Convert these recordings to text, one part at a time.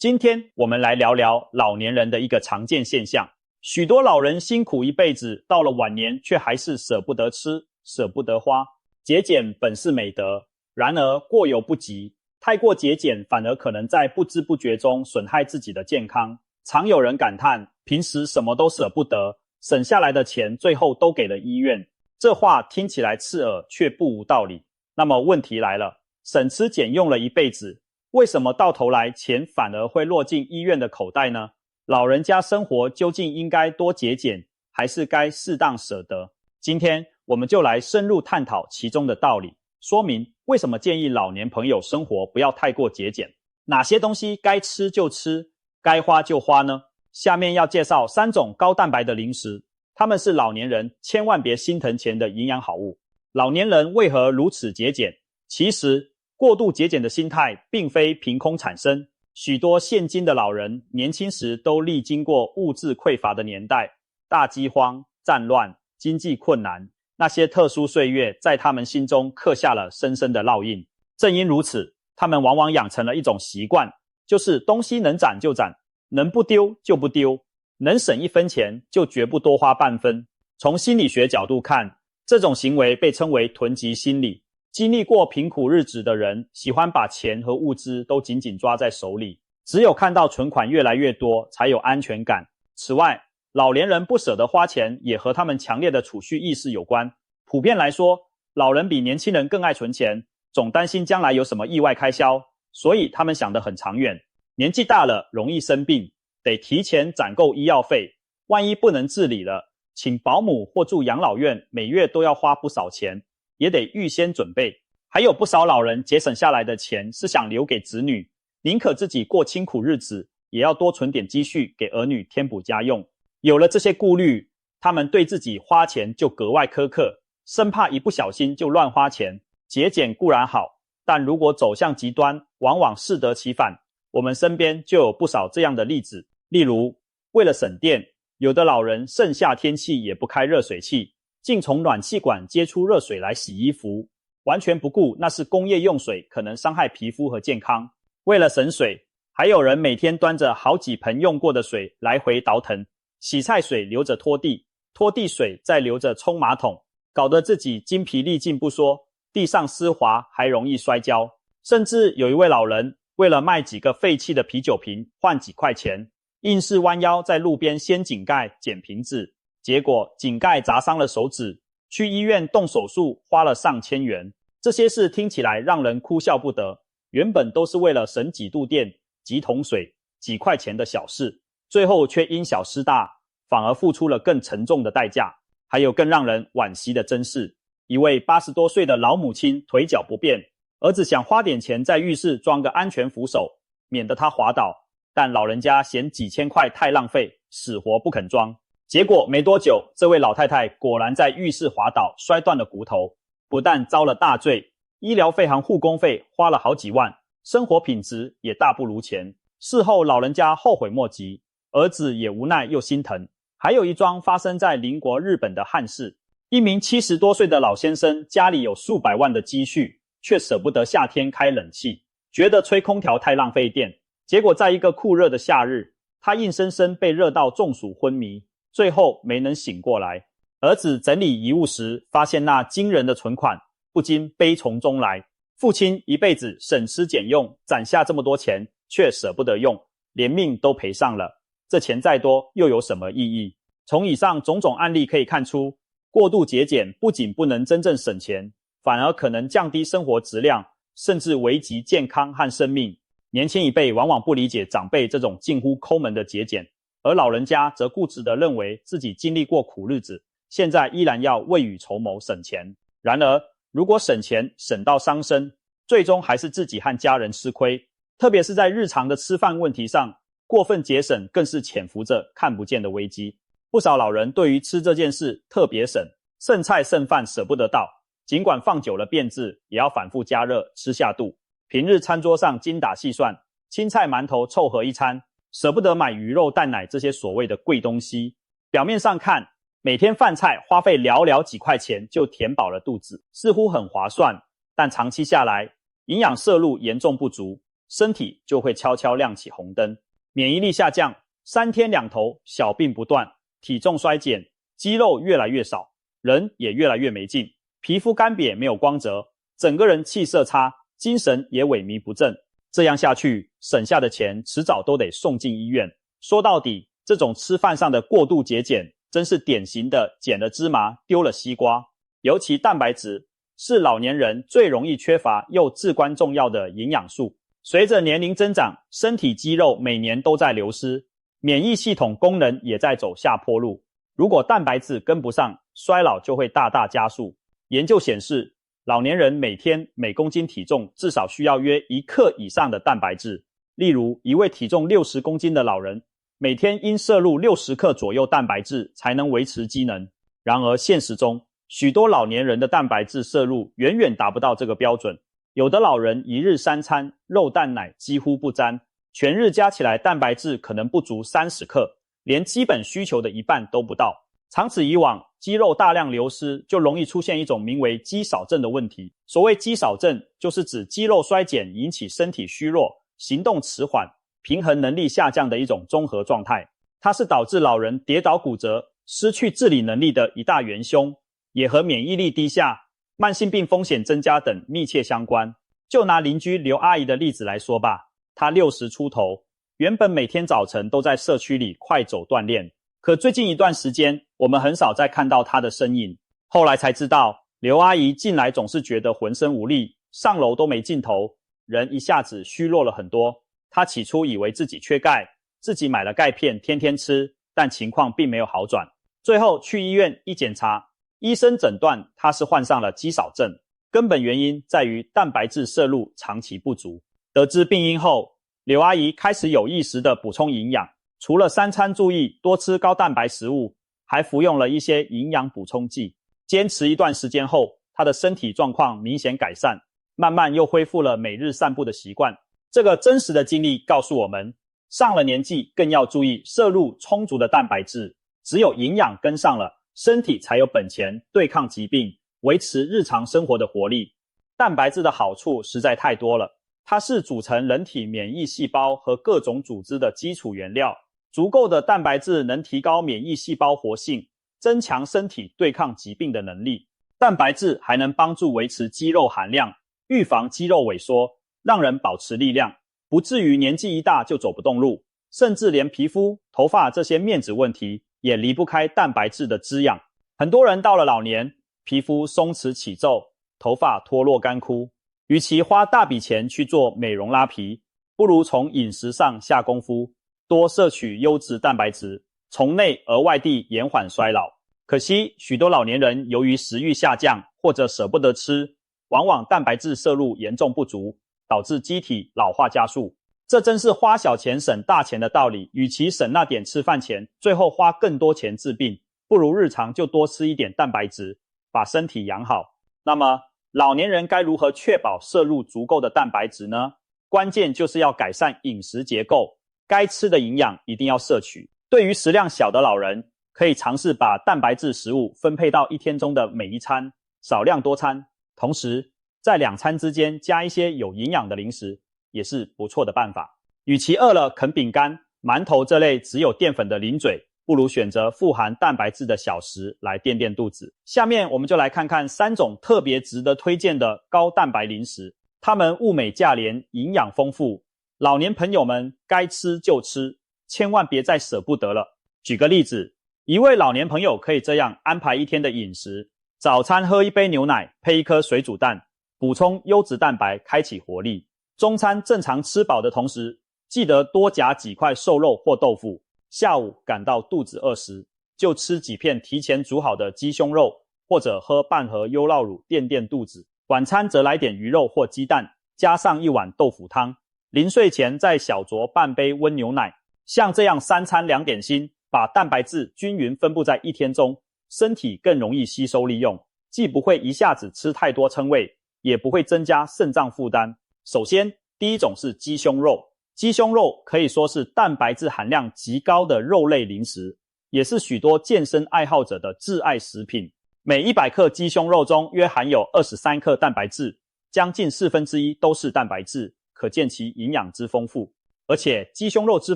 今天我们来聊聊老年人的一个常见现象。许多老人辛苦一辈子，到了晚年却还是舍不得吃，舍不得花。节俭本是美德，然而过犹不及，太过节俭反而可能在不知不觉中损害自己的健康。常有人感叹，平时什么都舍不得，省下来的钱最后都给了医院。这话听起来刺耳，却不无道理。那么问题来了，省吃俭用了一辈子，为什么到头来钱反而会落进医院的口袋呢？老人家生活究竟应该多节俭，还是该适当舍得？今天我们就来深入探讨其中的道理，说明为什么建议老年朋友生活不要太过节俭。哪些东西该吃就吃，该花就花呢？下面要介绍3种高蛋白的零食，它们是老年人千万别心疼钱的营养好物。老年人为何如此节俭？其实过度节俭的心态并非凭空产生，许多现今的老人年轻时都历经过物质匮乏的年代，大饥荒、战乱、经济困难，那些特殊岁月在他们心中刻下了深深的烙印。正因如此，他们往往养成了一种习惯，就是东西能攒就攒，能不丢就不丢，能省1分钱就绝不多花半分。从心理学角度看，这种行为被称为囤积心理。经历过贫苦日子的人，喜欢把钱和物资都紧紧抓在手里，只有看到存款越来越多，才有安全感。此外，老年人不舍得花钱，也和他们强烈的储蓄意识有关。普遍来说，老人比年轻人更爱存钱，总担心将来有什么意外开销，所以他们想得很长远。年纪大了，容易生病，得提前攒够医药费，万一不能自理了，请保姆或住养老院，每月都要花不少钱，也得预先准备。还有不少老人节省下来的钱是想留给子女，宁可自己过清苦日子，也要多存点积蓄给儿女添补家用。有了这些顾虑，他们对自己花钱就格外苛刻，生怕一不小心就乱花钱。节俭固然好，但如果走向极端，往往适得其反。我们身边就有不少这样的例子，例如为了省电，有的老人盛夏天气也不开热水器，竟从暖气管接出热水来洗衣服，完全不顾那是工业用水，可能伤害皮肤和健康。为了省水，还有人每天端着好几盆用过的水来回倒腾，洗菜水留着拖地，拖地水再留着冲马桶，搞得自己精疲力尽不说，地上湿滑还容易摔跤。甚至有一位老人为了卖几个废弃的啤酒瓶换几块钱，硬是弯腰在路边掀井盖捡瓶子，结果井盖砸伤了手指，去医院动手术花了上千元。这些事听起来让人哭笑不得，原本都是为了省几度电、几桶水、几块钱的小事，最后却因小失大，反而付出了更沉重的代价。还有更让人惋惜的真事，一位80多岁的老母亲腿脚不便，儿子想花点钱在浴室装个安全扶手，免得他滑倒，但老人家嫌几千块太浪费，死活不肯装。结果没多久，这位老太太果然在浴室滑倒，摔断了骨头，不但遭了大罪，医疗费和护工费花了好几万，生活品质也大不如前。事后老人家后悔莫及，儿子也无奈又心疼。还有一桩发生在邻国日本的憾事，一名70多岁的老先生家里有数百万的积蓄，却舍不得夏天开冷气，觉得吹空调太浪费电，结果在一个酷热的夏日，他硬生生被热到中暑昏迷，最后没能醒过来。儿子整理遗物时发现那惊人的存款，不禁悲从中来。父亲一辈子省吃俭用，攒下这么多钱，却舍不得用，连命都赔上了，这钱再多又有什么意义？从以上种种案例可以看出，过度节俭不仅不能真正省钱，反而可能降低生活质量，甚至危及健康和生命。年轻一辈往往不理解长辈这种近乎抠门的节俭，而老人家则固执地认为自己经历过苦日子，现在依然要未雨绸缪省钱。然而，如果省钱省到伤身，最终还是自己和家人吃亏。特别是在日常的吃饭问题上，过分节省更是潜伏着看不见的危机。不少老人对于吃这件事特别省，剩菜剩饭舍不得倒，尽管放久了变质，也要反复加热吃下肚。平日餐桌上精打细算，青菜馒头凑合一餐，舍不得买鱼肉蛋奶这些所谓的贵东西。表面上看，每天饭菜花费寥寥几块钱就填饱了肚子，似乎很划算，但长期下来，营养摄入严重不足，身体就会悄悄亮起红灯，免疫力下降，3天2头，小病不断，体重衰减，肌肉越来越少，人也越来越没劲，皮肤干瘪没有光泽，整个人气色差，精神也萎靡不振。这样下去，省下的钱迟早都得送进医院。说到底，这种吃饭上的过度节俭，真是典型的捡了芝麻丢了西瓜。尤其蛋白质是老年人最容易缺乏又至关重要的营养素。随着年龄增长，身体肌肉每年都在流失，免疫系统功能也在走下坡路。如果蛋白质跟不上，衰老就会大大加速。研究显示，老年人每天每公斤体重至少需要约1克以上的蛋白质。例如，一位体重60公斤的老人，每天应摄入60克左右蛋白质才能维持机能。然而现实中，许多老年人的蛋白质摄入远远达不到这个标准。有的老人一日3餐肉蛋奶几乎不沾，全日加起来蛋白质可能不足30克，连基本需求的一半都不到。长此以往，肌肉大量流失，就容易出现一种名为肌少症的问题。所谓肌少症，就是指肌肉衰减引起身体虚弱、行动迟缓、平衡能力下降的一种综合状态。它是导致老人跌倒骨折、失去自理能力的一大元凶，也和免疫力低下、慢性病风险增加等密切相关。就拿邻居刘阿姨的例子来说吧，她60出头，原本每天早晨都在社区里快走锻炼，可最近一段时间，我们很少再看到她的身影。后来才知道，刘阿姨近来总是觉得浑身无力，上楼都没劲头，人一下子虚弱了很多。她起初以为自己缺钙，自己买了钙片天天吃，但情况并没有好转。最后去医院一检查，医生诊断她是患上了肌少症，根本原因在于蛋白质摄入长期不足。得知病因后，刘阿姨开始有意识地补充营养，除了3餐注意多吃高蛋白食物，还服用了一些营养补充剂。坚持一段时间后，她的身体状况明显改善，慢慢又恢复了每日散步的习惯。这个真实的经历告诉我们，上了年纪更要注意摄入充足的蛋白质，只有营养跟上了，身体才有本钱对抗疾病，维持日常生活的活力。蛋白质的好处实在太多了，它是组成人体免疫细胞和各种组织的基础原料。足够的蛋白质能提高免疫细胞活性，增强身体对抗疾病的能力。蛋白质还能帮助维持肌肉含量，预防肌肉萎缩，让人保持力量，不至于年纪一大就走不动路。甚至连皮肤、头发这些面子问题也离不开蛋白质的滋养。很多人到了老年，皮肤松弛起皱，头发脱落干枯。与其花大笔钱去做美容拉皮，不如从饮食上下功夫，多摄取优质蛋白质，从内而外地延缓衰老。可惜许多老年人由于食欲下降或者舍不得吃，往往蛋白质摄入严重不足，导致机体老化加速。这真是花小钱省大钱的道理，与其省那点吃饭钱，最后花更多钱治病，不如日常就多吃一点蛋白质，把身体养好。那么老年人该如何确保摄入足够的蛋白质呢？关键就是要改善饮食结构，该吃的营养一定要摄取。对于食量小的老人，可以尝试把蛋白质食物分配到一天中的每一餐，少量多餐，同时在2餐之间加一些有营养的零食，也是不错的办法。与其饿了啃饼干、馒头这类只有淀粉的零嘴，不如选择富含蛋白质的小食来垫垫肚子。下面我们就来看看3种特别值得推荐的高蛋白零食，它们物美价廉，营养丰富，老年朋友们该吃就吃，千万别再舍不得了。举个例子，一位老年朋友可以这样安排一天的饮食：早餐喝1杯牛奶，配1颗水煮蛋，补充优质蛋白，开启活力。中餐正常吃饱的同时，记得多夹几块瘦肉或豆腐。下午感到肚子饿时，就吃几片提前煮好的鸡胸肉，或者喝半盒优酪乳垫垫肚子。晚餐则来点鱼肉或鸡蛋，加上1碗豆腐汤。临睡前再小酌半杯温牛奶。像这样3餐2点心，把蛋白质均匀分布在一天中，身体更容易吸收利用，既不会一下子吃太多撑胃，也不会增加肾脏负担。首先，第一种是鸡胸肉。鸡胸肉可以说是蛋白质含量极高的肉类零食，也是许多健身爱好者的挚爱食品。每100克鸡胸肉中约含有23克蛋白质，将近1/4都是蛋白质，可可见其营养之丰富。而且鸡胸肉脂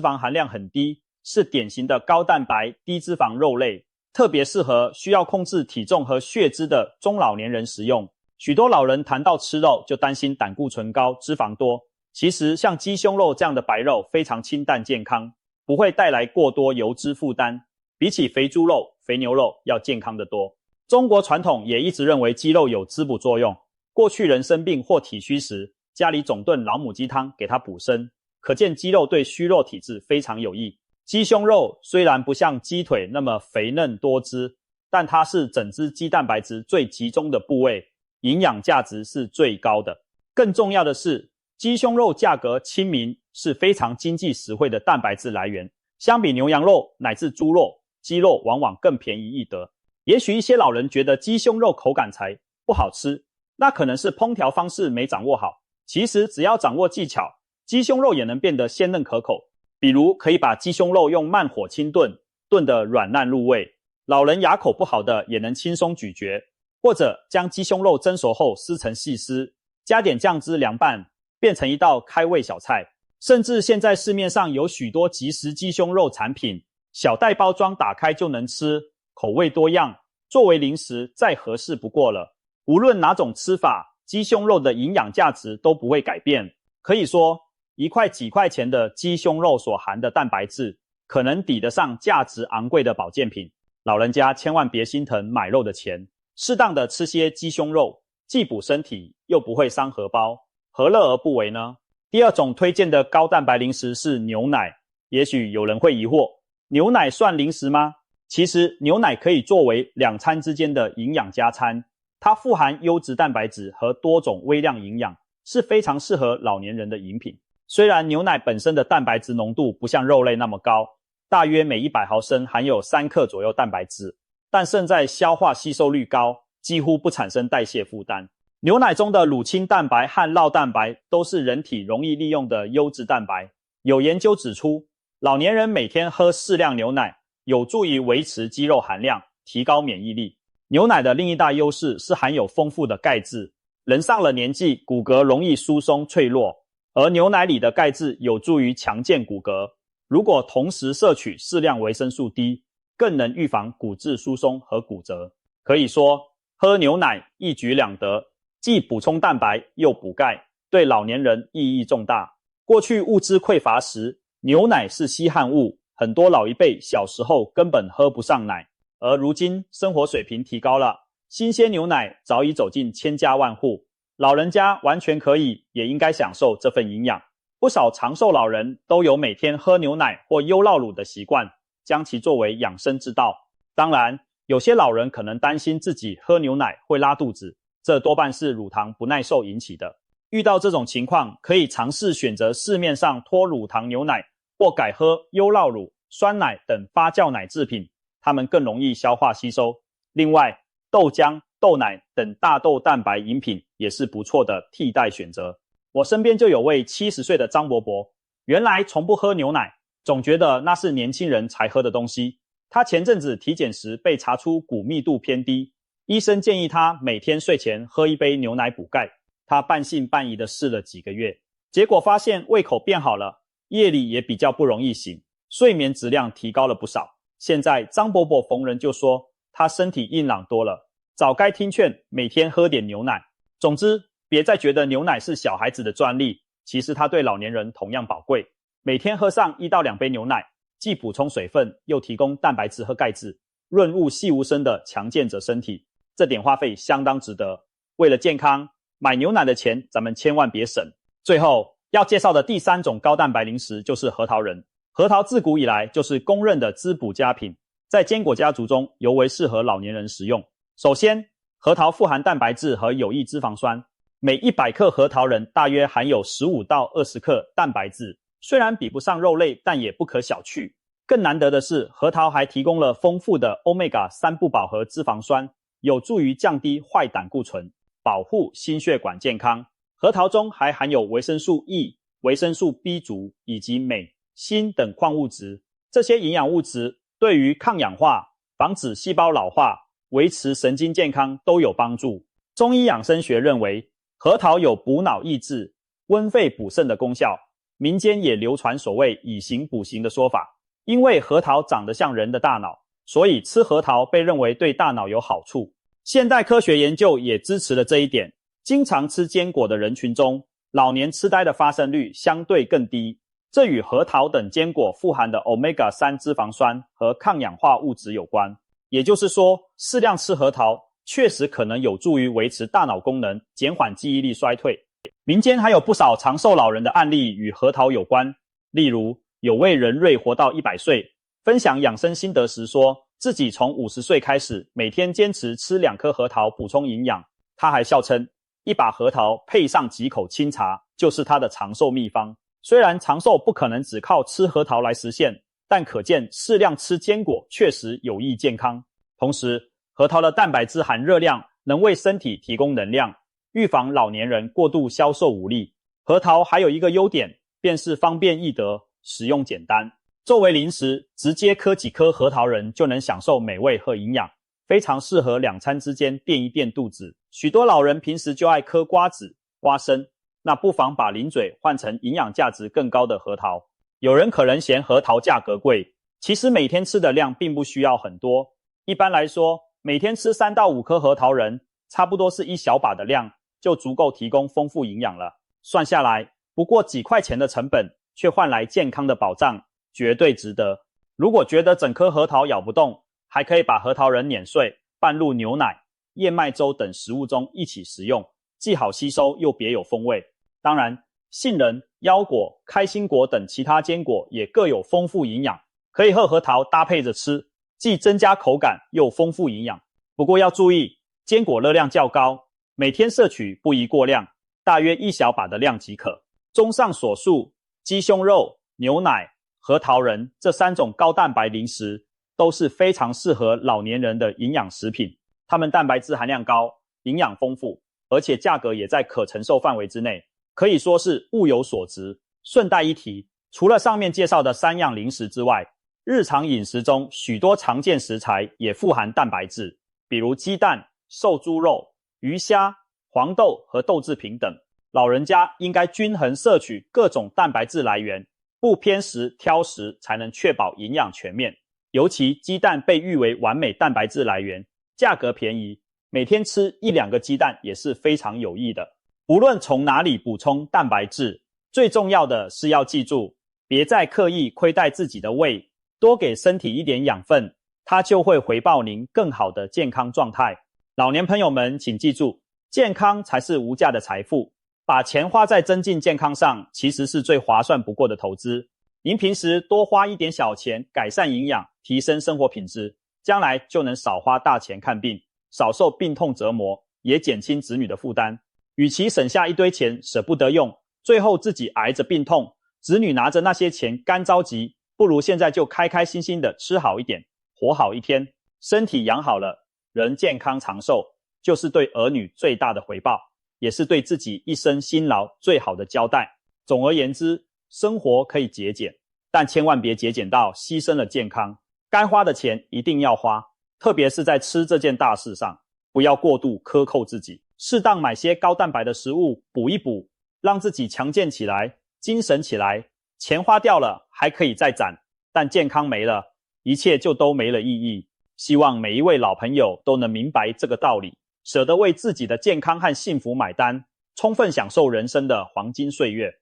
肪含量很低，是典型的高蛋白低脂肪肉类，特别适合需要控制体重和血脂的中老年人食用。许多老人谈到吃肉就担心胆固醇高、脂肪多，其实像鸡胸肉这样的白肉非常清淡健康，不会带来过多油脂负担，比起肥猪肉、肥牛肉要健康得多。中国传统也一直认为鸡肉有滋补作用，过去人生病或体虚时，家里总炖老母鸡汤给它补身，可见鸡肉对虚弱体质非常有益。鸡胸肉虽然不像鸡腿那么肥嫩多汁，但它是整只鸡蛋白质最集中的部位，营养价值是最高的。更重要的是，鸡胸肉价格亲民，是非常经济实惠的蛋白质来源，相比牛羊肉乃至猪肉，鸡肉往往更便宜易得。也许一些老人觉得鸡胸肉口感才不好吃，那可能是烹调方式没掌握好。其实只要掌握技巧，鸡胸肉也能变得鲜嫩可口。比如可以把鸡胸肉用慢火清炖，炖得软烂入味，老人牙口不好的也能轻松咀嚼。或者将鸡胸肉蒸熟后撕成细丝，加点酱汁凉拌，变成一道开胃小菜。甚至现在市面上有许多即食鸡胸肉产品，小袋包装打开就能吃，口味多样，作为零食再合适不过了。无论哪种吃法，鸡胸肉的营养价值都不会改变。可以说，一块几块钱的鸡胸肉所含的蛋白质，可能抵得上价值昂贵的保健品。老人家千万别心疼买肉的钱，适当的吃些鸡胸肉，既补身体又不会伤荷包，何乐而不为呢？第二种推荐的高蛋白零食是牛奶。也许有人会疑惑，牛奶算零食吗？其实牛奶可以作为2餐之间的营养加餐，它富含优质蛋白质和多种微量营养，是非常适合老年人的饮品。虽然牛奶本身的蛋白质浓度不像肉类那么高，大约每100毫升含有3克左右蛋白质，但胜在消化吸收率高，几乎不产生代谢负担。牛奶中的乳清蛋白和酪蛋白都是人体容易利用的优质蛋白。有研究指出，老年人每天喝适量牛奶，有助于维持肌肉含量，提高免疫力。牛奶的另一大优势是含有丰富的钙质，人上了年纪，骨骼容易疏松脆弱，而牛奶里的钙质有助于强健骨骼。如果同时摄取适量维生素 D， 更能预防骨质疏松和骨折。可以说，喝牛奶一举两得，既补充蛋白又补钙，对老年人意义重大。过去物资匮乏时，牛奶是稀罕物，很多老一辈小时候根本喝不上奶。而如今生活水平提高了，新鲜牛奶早已走进千家万户，老人家完全可以也应该享受这份营养。不少长寿老人都有每天喝牛奶或优酪乳的习惯，将其作为养生之道。当然，有些老人可能担心自己喝牛奶会拉肚子，这多半是乳糖不耐受引起的。遇到这种情况，可以尝试选择市面上脱乳糖牛奶，或改喝优酪乳、酸奶等发酵奶制品，它们更容易消化吸收。另外，豆浆、豆奶等大豆蛋白饮品也是不错的替代选择。我身边就有位70岁的张伯伯，原来从不喝牛奶，总觉得那是年轻人才喝的东西。他前阵子体检时被查出骨密度偏低，医生建议他每天睡前喝一杯牛奶补钙。他半信半疑地试了几个月，结果发现胃口变好了，夜里也比较不容易醒，睡眠质量提高了不少。现在张伯伯逢人就说他身体硬朗多了，早该听劝，每天喝点牛奶。总之，别再觉得牛奶是小孩子的专利，其实它对老年人同样宝贵。每天喝上1到2杯牛奶，既补充水分，又提供蛋白质和钙质，润物细无声地强健着身体，这点花费相当值得。为了健康，买牛奶的钱咱们千万别省。最后要介绍的第3种高蛋白零食就是核桃仁。核桃自古以来就是公认的滋补佳品，在坚果家族中尤为适合老年人食用。首先，核桃富含蛋白质和有益脂肪酸，每100克核桃仁大约含有15到20克蛋白质，虽然比不上肉类，但也不可小觑。更难得的是，核桃还提供了丰富的 Omega-3 不饱和脂肪酸，有助于降低坏胆固醇，保护心血管健康。核桃中还含有维生素 E、维生素 B 族以及镁、锌等矿物质，这些营养物质对于抗氧化、防止细胞老化、维持神经健康都有帮助。中医养生学认为，核桃有补脑益智、温肺补肾的功效。民间也流传所谓以形补形的说法，因为核桃长得像人的大脑，所以吃核桃被认为对大脑有好处。现代科学研究也支持了这一点，经常吃坚果的人群中，老年痴呆的发生率相对更低。这与核桃等坚果富含的 Omega-3 脂肪酸和抗氧化物质有关。也就是说，适量吃核桃确实可能有助于维持大脑功能，减缓记忆力衰退。民间还有不少长寿老人的案例与核桃有关，例如有位人瑞活到100岁，分享养生心得时说，自己从50岁开始，每天坚持吃2颗核桃补充营养。他还笑称，一把核桃配上几口清茶，就是他的长寿秘方。虽然长寿不可能只靠吃核桃来实现，但可见适量吃坚果确实有益健康。同时，核桃的蛋白质含热量能为身体提供能量，预防老年人过度消瘦无力。核桃还有一个优点，便是方便易得，使用简单。作为零食，直接嗑几颗核桃仁就能享受美味和营养，非常适合2餐之间垫一垫肚子。许多老人平时就爱嗑瓜子、花生，那不妨把零嘴换成营养价值更高的核桃。有人可能嫌核桃价格贵，其实每天吃的量并不需要很多。一般来说，每天吃3到5颗核桃仁，差不多是1小把的量，就足够提供丰富营养了。算下来，不过几块钱的成本，却换来健康的保障，绝对值得。如果觉得整颗核桃咬不动，还可以把核桃仁碾碎，拌入牛奶、燕麦粥等食物中一起食用，既好吸收又别有风味。当然，杏仁、腰果、开心果等其他坚果也各有丰富营养，可以和核桃搭配着吃，既增加口感又丰富营养。不过要注意，坚果热量较高，每天摄取不宜过量，大约1小把的量即可。综上所述，鸡胸肉、牛奶、核桃仁这3种高蛋白零食都是非常适合老年人的营养食品，它们蛋白质含量高，营养丰富，而且价格也在可承受范围之内，可以说是物有所值。顺带一提，除了上面介绍的3样零食之外，日常饮食中许多常见食材也富含蛋白质，比如鸡蛋、瘦猪肉、鱼虾、黄豆和豆制品等。老人家应该均衡摄取各种蛋白质来源，不偏食挑食，才能确保营养全面。尤其鸡蛋被誉为完美蛋白质来源，价格便宜，每天吃1-2个鸡蛋也是非常有益的。无论从哪里补充蛋白质，最重要的是要记住，别再刻意亏待自己的胃，多给身体一点养分，它就会回报您更好的健康状态。老年朋友们请记住，健康才是无价的财富，把钱花在增进健康上，其实是最划算不过的投资。您平时多花一点小钱，改善营养，提升生活品质，将来就能少花大钱看病，少受病痛折磨，也减轻子女的负担。与其省下一堆钱舍不得用，最后自己挨着病痛，子女拿着那些钱干着急，不如现在就开开心心的吃好一点，活好一天，身体养好了，人健康长寿，就是对儿女最大的回报，也是对自己一生辛劳最好的交代。总而言之，生活可以节俭，但千万别节俭到牺牲了健康。该花的钱一定要花，特别是在吃这件大事上，不要过度苛扣自己，适当买些高蛋白的食物补一补，让自己强健起来，精神起来。钱花掉了还可以再攒，但健康没了，一切就都没了意义。希望每一位老朋友都能明白这个道理，舍得为自己的健康和幸福买单，充分享受人生的黄金岁月。